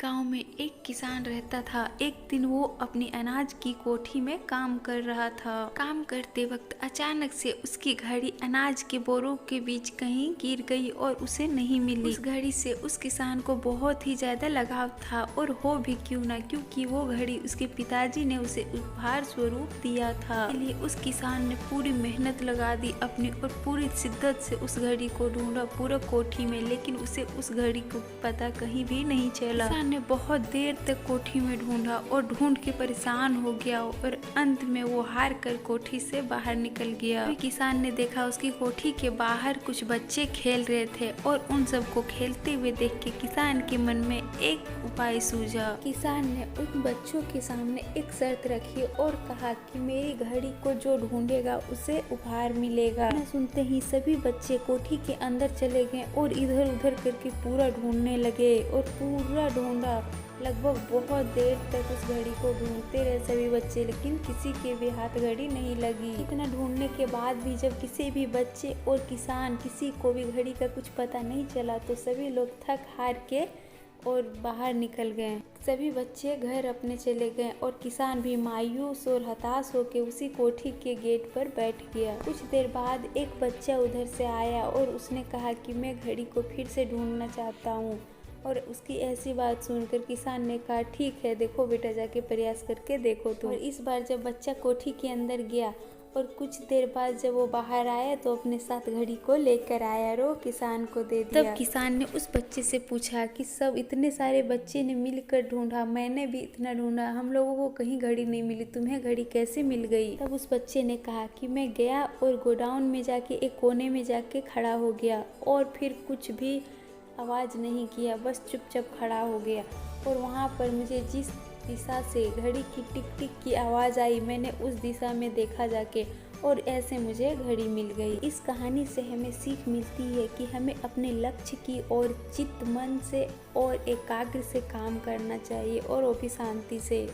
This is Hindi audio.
गांव में एक किसान रहता था। एक दिन वो अपनी अनाज की कोठी में काम कर रहा था। काम करते वक्त अचानक से उसकी घड़ी अनाज के बोरों के बीच कहीं गिर गई और उसे नहीं मिली। उस घड़ी से उस किसान को बहुत ही ज्यादा लगाव था, और हो भी क्यों ना, क्योंकि वो घड़ी उसके पिताजी ने उसे उपहार स्वरूप दिया था। इसलिए उस किसान ने पूरी मेहनत लगा दी अपनी, और पूरी शिद्दत से उस घड़ी को ढूंढा पूरा कोठी में, लेकिन उसे उस घड़ी को पता कहीं भी नहीं चला। किसान ने बहुत देर तक कोठी में ढूंढा और ढूंढ के परेशान हो गया, और अंत में वो हार कर कोठी से बाहर निकल गया। फिर किसान ने देखा उसकी कोठी के बाहर कुछ बच्चे खेल रहे थे, और उन सबको खेलते हुए देख के किसान के मन में एक उपाय सूझा। किसान ने उन बच्चों के सामने एक शर्त रखी और कहा कि मेरी घड़ी को जो ढूंढेगा उसे उपहार मिलेगा। न सुनते ही सभी बच्चे कोठी के अंदर चले गए और इधर उधर करके पूरा ढूंढने लगे, और पूरा ढूंढा। लगभग बहुत देर तक उस घड़ी को ढूंढते रहे सभी बच्चे, लेकिन किसी के भी हाथ घड़ी नहीं लगी। इतना ढूंढने के बाद भी जब किसी भी बच्चे और किसान किसी को भी घड़ी का कुछ पता नहीं चला, तो सभी लोग थक हार के और बाहर निकल गए। सभी बच्चे घर अपने चले गए, और किसान भी मायूस और हताश होकर उसी कोठी के गेट पर बैठ गया। कुछ देर बाद एक बच्चा उधर से आया और उसने कहा कि मैं घड़ी को फिर से ढूंढना चाहता हूँ। और उसकी ऐसी बात सुनकर किसान ने कहा, ठीक है, देखो बेटा, जाके प्रयास करके देखो। तो इस बार जब बच्चा कोठी के अंदर गया और कुछ देर बाद जब वो बाहर आया, तो अपने साथ घड़ी को लेकर आया और वो किसान को दे दिया। तब किसान ने उस बच्चे से पूछा कि सब इतने सारे बच्चे ने मिलकर ढूंढा, मैंने भी इतना ढूंढा, हम लोगों को कहीं घड़ी नहीं मिली, तुम्हें घड़ी कैसे मिल गई? तब उस बच्चे ने कहा कि मैं गया और गोडाउन में जाके एक कोने में जाके खड़ा हो गया, और फिर कुछ भी आवाज़ नहीं किया, बस चुपचाप खड़ा हो गया। और वहाँ पर मुझे जिस दिशा से घड़ी की टिक टिक की आवाज़ आई, मैंने उस दिशा में देखा जाके, और ऐसे मुझे घड़ी मिल गई। इस कहानी से हमें सीख मिलती है कि हमें अपने लक्ष्य की ओर चित्त मन से और एकाग्र से काम करना चाहिए, और वो भी शांति से।